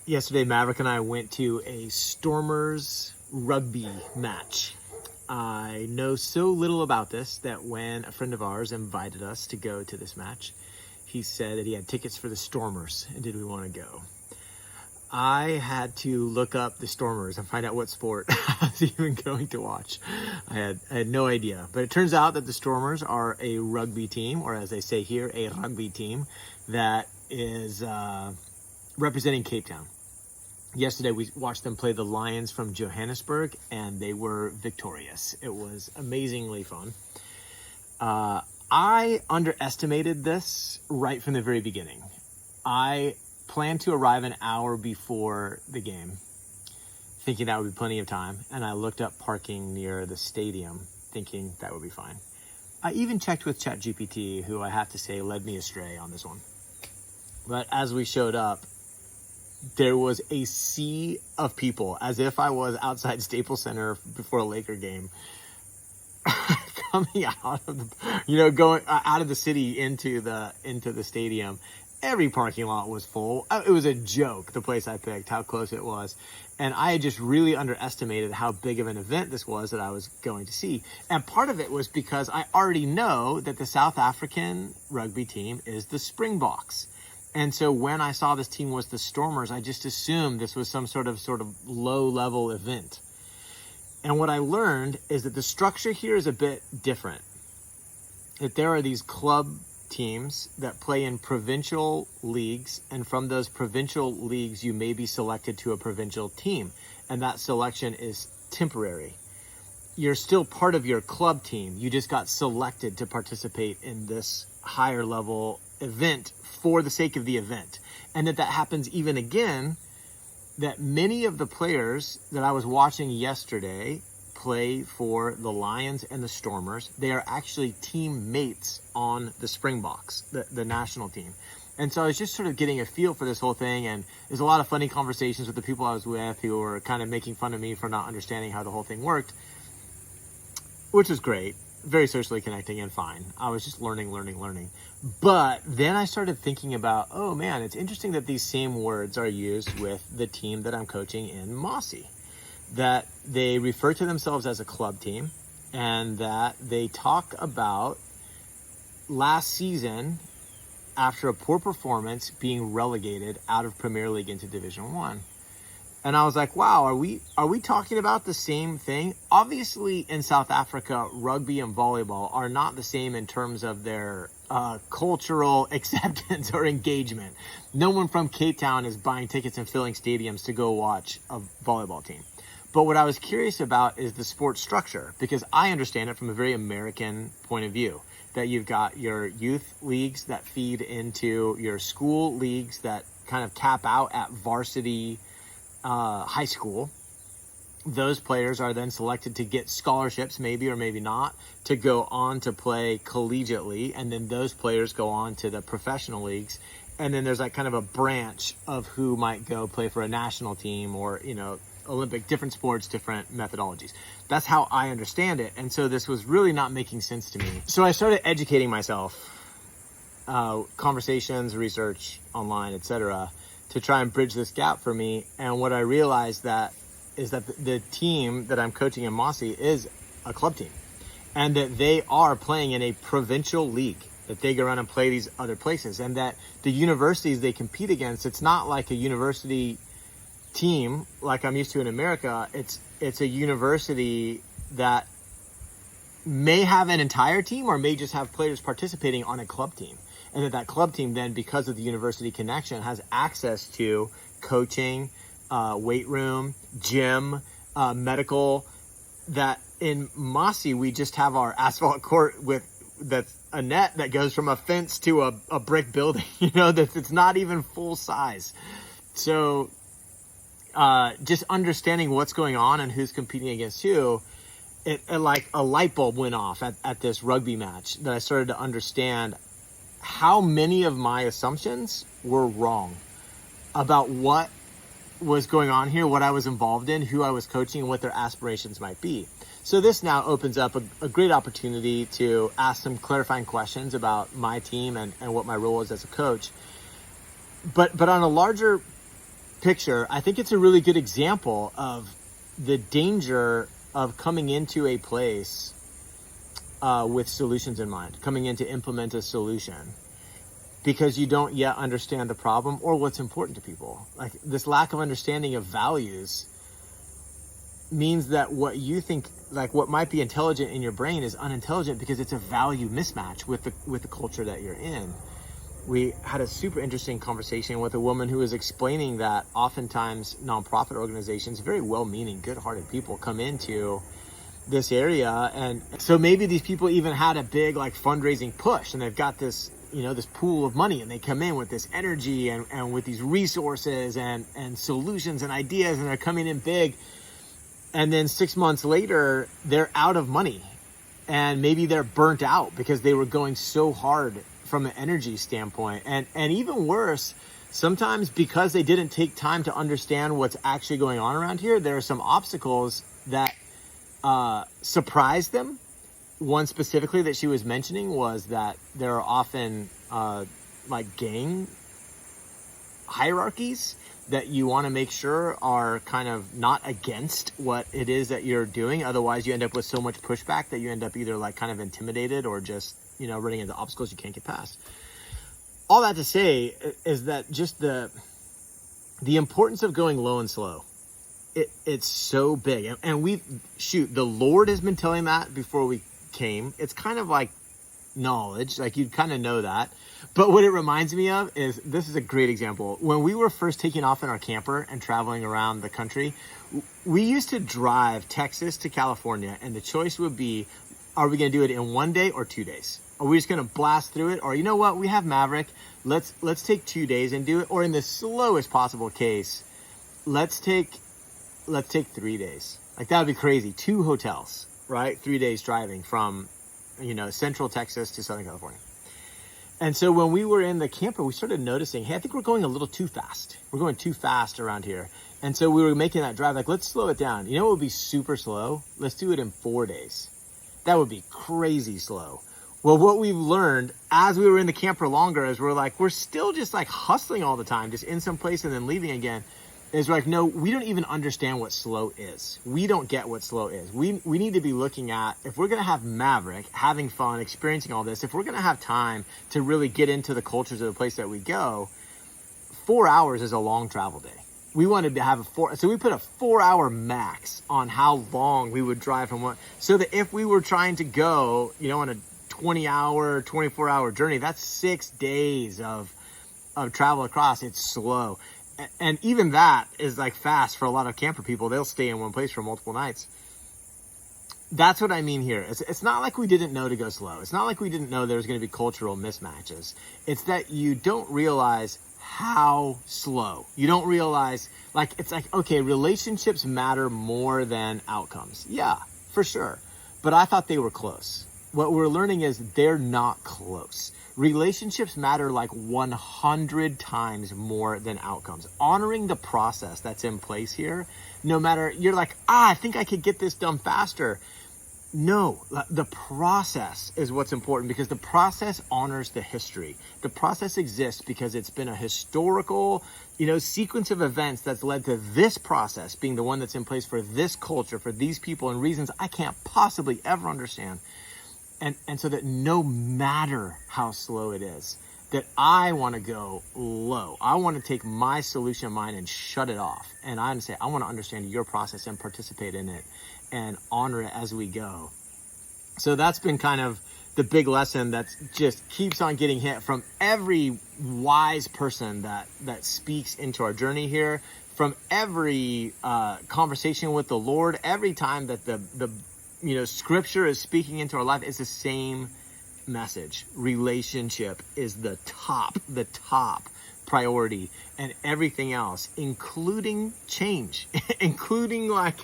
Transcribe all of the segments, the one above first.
Yesterday, Maverick and I went to a Stormers rugby match. I know so little about this that when a friend of ours invited us to go to this match, he said that he had tickets for the Stormers and did we want to go. I had to look up the Stormers and find out what sport I was even going to watch. I had no idea. But it turns out that the Stormers are a rugby team, or as they say here, a rugby team that is representing Cape Town. Yesterday, we watched them play the Lions from Johannesburg, and they were victorious. It was amazingly fun. I underestimated this right from the very beginning. I planned to arrive an hour before the game, thinking that would be plenty of time, and I looked up parking near the stadium, thinking that would be fine. I even checked with ChatGPT, who I have to say led me astray on this one. But as we showed up, there was a sea of people, as if I was outside Staples Center before a Laker game, coming out of the, going out of the city into the stadium. Every parking lot was full. It was a joke, the place I picked, how close it was. And I had just really underestimated how big of an event this was that I was going to see. And part of it was because I already know that the South African rugby team is the Springboks. And so when I saw this team was the Stormers, I just assumed this was some sort of low-level event. And what I learned is that the structure here is a bit different. That there are these club teams that play in provincial leagues, and from those provincial leagues, you may be selected to a provincial team. And that selection is temporary. You're still part of your club team. You just got selected to participate in this higher level event for the sake of the event. And that happens even again, that many of the players that I was watching yesterday play for the Lions and the Stormers. They are actually teammates on the Springboks, the national team. And so I was just sort of getting a feel for this whole thing, and there's a lot of funny conversations with the people I was with who were kind of making fun of me for not understanding how the whole thing worked, which was great. Very socially connecting and fine. I was just learning. But then I started thinking about, oh man, it's interesting that these same words are used with the team that I'm coaching in Masi. That they refer to themselves as a club team, and that they talk about last season, after a poor performance, being relegated out of Premier League into Division 1. And I was like, wow, are we talking about the same thing? Obviously, in South Africa, rugby and volleyball are not the same in terms of their cultural acceptance or engagement. No one from Cape Town is buying tickets and filling stadiums to go watch a volleyball team. But what I was curious about is the sports structure, because I understand it from a very American point of view, that you've got your youth leagues that feed into your school leagues that kind of cap out at varsity high school. Those players are then selected to get scholarships, maybe or maybe not, to go on to play collegiately, and then those players go on to the professional leagues. And then there's like kind of a branch of who might go play for a national team or, Olympic, different sports, different methodologies. That's how I understand it. And so this was really not making sense to me. So I started educating myself, conversations, research online, etc., to try and bridge this gap for me. And what I realized is that the team that I'm coaching in Masi is a club team, and that they are playing in a provincial league, that they go around and play these other places, and that the universities they compete against, it's not like a university team like I'm used to in America. It's a university that may have an entire team or may just have players participating on a club team. And that club team then, because of the university connection, has access to coaching, weight room, gym, medical. That in Masi, we just have our asphalt court that's a net that goes from a fence to a brick building, that it's not even full size. So just understanding what's going on and who's competing against who, it like a light bulb went off at this rugby match, that I started to understand how many of my assumptions were wrong about what was going on here, what I was involved in, who I was coaching, and what their aspirations might be. So this now opens up a great opportunity to ask some clarifying questions about my team and what my role is as a coach. But on a larger picture, I think it's a really good example of the danger of coming into a place with solutions in mind, coming in to implement a solution because you don't yet understand the problem or what's important to people. Like, this lack of understanding of values means that what you think, like what might be intelligent in your brain, is unintelligent because it's a value mismatch with the culture that you're in. We had a super interesting conversation with a woman who was explaining that oftentimes nonprofit organizations, very well-meaning, good-hearted people, come into this area, and so maybe these people even had a big like fundraising push, and they've got this, you know, this pool of money, and they come in with this energy and with these resources and solutions and ideas, and they're coming in big, and then 6 months later they're out of money, and maybe they're burnt out because they were going so hard from an energy standpoint, and even worse, sometimes because they didn't take time to understand what's actually going on around here, there are some obstacles that surprised them. One specifically that she was mentioning was that there are often like gang hierarchies that you want to make sure are kind of not against what it is that you're doing. Otherwise you end up with so much pushback that you end up either like kind of intimidated or just, you know, running into obstacles you can't get past. All that to say is that just the importance of going low and slow, it's so big. And the Lord has been telling that before we came. It's kind of like knowledge, like you'd kind of know that. But what it reminds me of is, this is a great example. When we were first taking off in our camper and traveling around the country, we used to drive Texas to California, and the choice would be, are we going to do it in 1 day or 2 days? Are we just going to blast through it? Or, you know what, we have Maverick. Let's take 2 days and do it. Or in the slowest possible case, let's take 3 days. Like, that would be crazy. 2 hotels, right? 3 days driving from, you know, central Texas to Southern California. And so when we were in the camper, we started noticing, hey, I think we're going a little too fast. We're going too fast around here. And so we were making that drive, like, let's slow it down. You know what would be super slow? Let's do it in 4 days. That would be crazy slow. Well, what we've learned as we were in the camper longer is we're still just like hustling all the time, just in some place and then leaving again. Is we're like, no, we don't even understand what slow is. We don't get what slow is. We need to be looking at, if we're going to have Maverick, having fun, experiencing all this, if we're going to have time to really get into the cultures of the place that we go, 4 hours is a long travel day. We wanted to have so we put a 4 hour max on how long we would drive from one, so that if we were trying to go, you know, on a 20-hour, 24-hour journey, that's 6 days of travel across. It's slow. And even that is like fast for a lot of camper people. They'll stay in one place for multiple nights. That's what I mean here. It's not like we didn't know to go slow. It's not like we didn't know there was going to be cultural mismatches. It's that you don't realize how slow. You don't realize, like, it's like, okay, relationships matter more than outcomes. Yeah, for sure. But I thought they were close. What we're learning is they're not close. Relationships matter like 100 times more than outcomes. Honoring the process that's in place here, no matter, you're like, I think I could get this done faster. No, the process is what's important, because the process honors the history. The process exists because it's been a historical, you know, sequence of events that's led to this process being the one that's in place for this culture, for these people, and reasons I can't possibly ever understand. And so that no matter how slow it is, that I want to go low. I want to take my solution of mine and shut it off. And I say, I want to understand your process and participate in it and honor it as we go. So that's been kind of the big lesson that just keeps on getting hit from every wise person that speaks into our journey here, from every conversation with the Lord, every time that the you know, scripture is speaking into our life. It's the same message. Relationship is the top priority, and everything else, including change, including like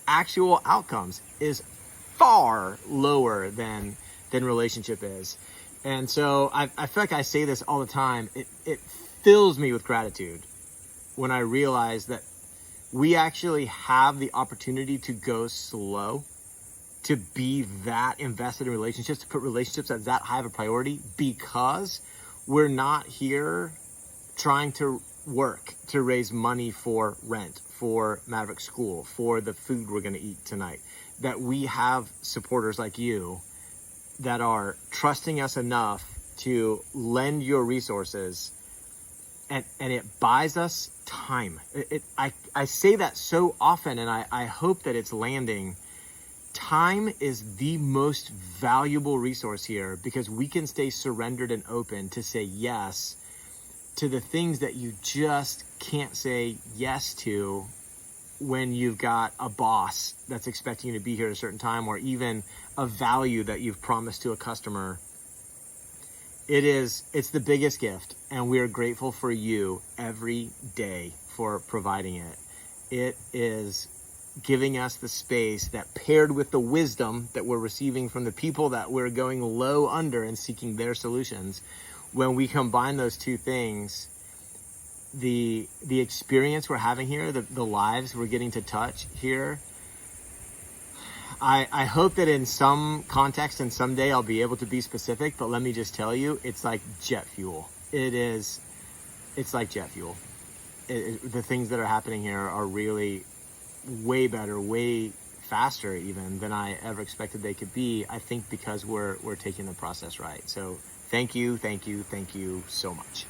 actual outcomes, is far lower than relationship is. And so I feel like I say this all the time. It fills me with gratitude when I realize that we actually have the opportunity to go slow, to be that invested in relationships, to put relationships as that high of a priority, because we're not here trying to work to raise money for rent, for Maverick School, for the food we're going to eat tonight, that we have supporters like you that are trusting us enough to lend your resources, and it buys us time. I say that so often, and I hope that it's landing. Time is the most valuable resource here, because we can stay surrendered and open to say yes to the things that you just can't say yes to when you've got a boss that's expecting you to be here at a certain time, or even a value that you've promised to a customer. It's the biggest gift, and we are grateful for you every day for providing it. It is giving us the space that, paired with the wisdom that we're receiving from the people that we're going low under and seeking their solutions, when we combine those two things, the experience we're having here, the lives we're getting to touch here, I hope that in some context and someday I'll be able to be specific, but let me just tell you, it's like jet fuel. It's like jet fuel. The things that are happening here are really way better, way faster even than I ever expected they could be. I think because we're taking the process right. So thank you so much.